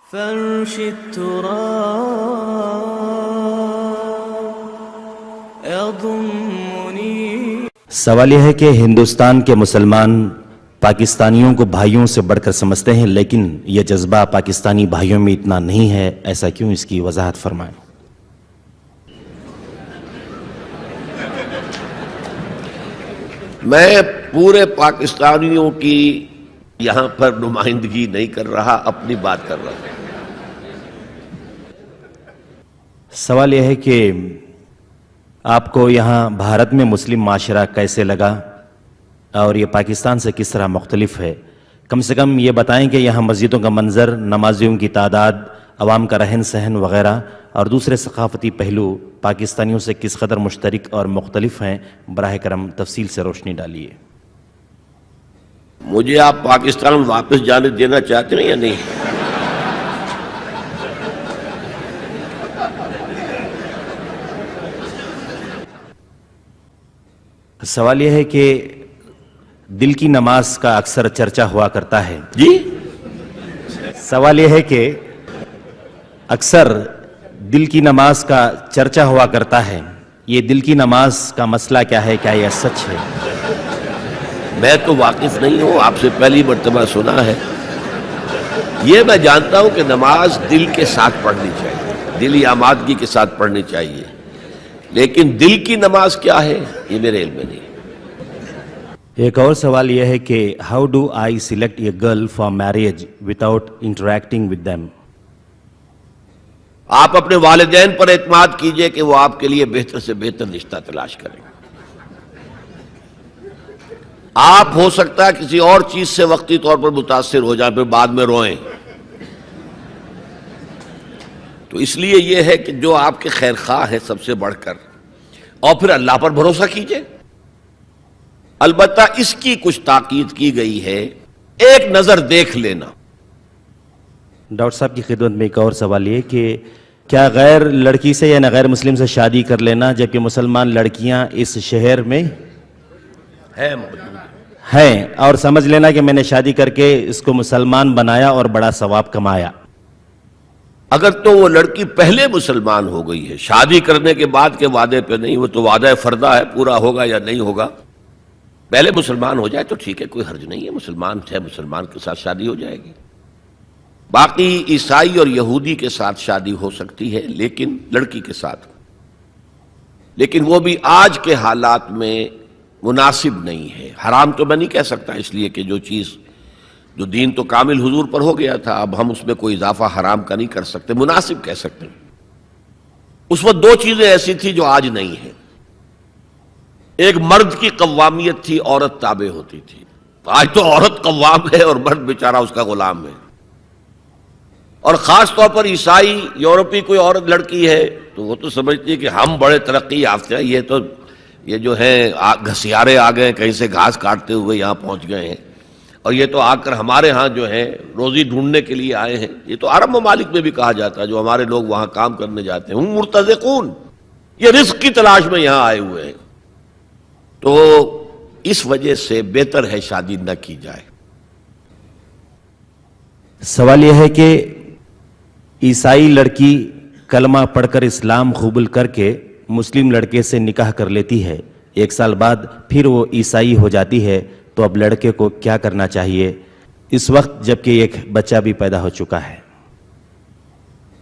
فرش التراب يضمني. سوال یہ ہے کہ ہندوستان کے مسلمان پاکستانیوں کو بھائیوں سے بڑھ کر سمجھتے ہیں، لیکن یہ جذبہ پاکستانی بھائیوں میں اتنا نہیں ہے، ایسا کیوں؟ اس کی وضاحت فرمائیں. میں پورے پاکستانیوں کی یہاں پر نمائندگی نہیں کر رہا، اپنی بات کر رہا ہوں. سوال یہ ہے کہ آپ کو یہاں بھارت میں مسلم معاشرہ کیسے لگا اور یہ پاکستان سے کس طرح مختلف ہے؟ کم سے کم یہ بتائیں کہ یہاں مسجدوں کا منظر، نمازیوں کی تعداد، عوام کا رہن سہن وغیرہ اور دوسرے ثقافتی پہلو پاکستانیوں سے کس قدر مشترک اور مختلف ہیں. براہ کرم تفصیل سے روشنی ڈالیے. مجھے آپ پاکستان واپس جانے دینا چاہتے ہیں یا نہیں؟ سوال یہ ہے کہ دل کی نماز کا اکثر چرچا ہوا کرتا ہے. جی؟ سوال یہ ہے کہ اکثر دل کی نماز کا چرچا ہوا کرتا ہے، یہ دل کی نماز کا مسئلہ کیا ہے؟ کیا یہ سچ ہے؟ میں تو واقف نہیں ہوں، آپ سے پہلی مرتبہ سنا ہے. یہ میں جانتا ہوں کہ نماز دل کے ساتھ پڑھنی چاہیے، دلی آمادگی کے ساتھ پڑھنی چاہیے، لیکن دل کی نماز کیا ہے یہ میرے علم میں نہیں. ایک اور سوال یہ ہے کہ how do I select a girl for marriage without interacting with them? آپ اپنے والدین پر اعتماد کیجئے کہ وہ آپ کے لیے بہتر سے بہتر رشتہ تلاش کریں. آپ ہو سکتا ہے کسی اور چیز سے وقتی طور پر متاثر ہو جائیں، پھر بعد میں روئیں. تو اس لیے یہ ہے کہ جو آپ کے خیر خواہ ہے سب سے بڑھ کر، اور پھر اللہ پر بھروسہ کیجئے. البتہ اس کی کچھ تاکید کی گئی ہے، ایک نظر دیکھ لینا. ڈاکٹر صاحب کی خدمت میں ایک اور سوال یہ کہ کیا غیر لڑکی سے یا غیر مسلم سے شادی کر لینا جبکہ مسلمان لڑکیاں اس شہر میں ہیں اور سمجھ لینا کہ میں نے شادی کر کے اس کو مسلمان بنایا اور بڑا ثواب کمایا؟ اگر تو وہ لڑکی پہلے مسلمان ہو گئی ہے، شادی کرنے کے بعد کے وعدے پہ نہیں، وہ تو وعدہ فرضہ ہے، پورا ہوگا یا نہیں ہوگا. پہلے مسلمان ہو جائے تو ٹھیک ہے، کوئی حرج نہیں ہے، مسلمان ہے، مسلمان کے ساتھ شادی ہو جائے گی. باقی عیسائی اور یہودی کے ساتھ شادی ہو سکتی ہے، لیکن لڑکی کے ساتھ، لیکن وہ بھی آج کے حالات میں مناسب نہیں ہے. حرام تو میں نہیں کہہ سکتا، اس لیے کہ جو چیز جو دین تو کامل حضور پر ہو گیا تھا، اب ہم اس میں کوئی اضافہ حرام کا نہیں کر سکتے، مناسب کہہ سکتے. اس وقت دو چیزیں ایسی تھی جو آج نہیں ہیں. ایک مرد کی قوامیت تھی، عورت تابع ہوتی تھی. آج تو عورت قوام ہے اور مرد بیچارہ اس کا غلام ہے. اور خاص طور پر عیسائی یورپی کوئی عورت لڑکی ہے تو وہ تو سمجھتی ہے کہ ہم بڑے ترقی یافتہ ہیں، یہ جو ہے گھسیارے آ گئے، کہیں سے گھاس کاٹتے ہوئے یہاں پہنچ گئے ہیں، اور یہ تو آ کر ہمارے ہاں جو ہے روزی ڈھونڈنے کے لیے آئے ہیں. یہ تو عرب ممالک میں بھی کہا جاتا ہے، جو ہمارے لوگ وہاں کام کرنے جاتے ہیں، ہم مرتزقون، یہ رزق کی تلاش میں یہاں آئے ہوئے ہیں. تو اس وجہ سے بہتر ہے شادی نہ کی جائے. سوال یہ ہے کہ عیسائی لڑکی کلمہ پڑھ کر اسلام قبول کر کے مسلم لڑکے سے نکاح کر لیتی ہے، 1 سال بعد پھر وہ عیسائی ہو جاتی ہے، تو اب لڑکے کو کیا کرنا چاہیے اس وقت جبکہ ایک بچہ بھی پیدا ہو چکا ہے؟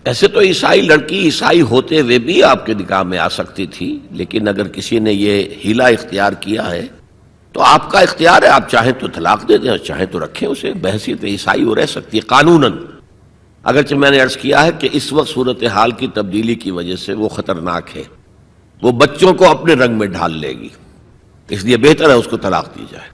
ایسے تو عیسائی لڑکی عیسائی ہوتے ہوئے بھی آپ کے نکاح میں آ سکتی تھی، لیکن اگر کسی نے یہ ہیلا اختیار کیا ہے تو آپ کا اختیار ہے، آپ چاہیں تو طلاق دے دیں اور چاہیں تو رکھیں اسے. بحیثیت عیسائی وہ رہ سکتی ہے قانوناً، اگرچہ میں نے عرض کیا ہے کہ اس وقت صورتحال کی تبدیلی کی وجہ سے وہ خطرناک ہے، وہ بچوں کو اپنے رنگ میں ڈھال لے گی، اس لیے بہتر ہے اس کو طلاق دی جائے.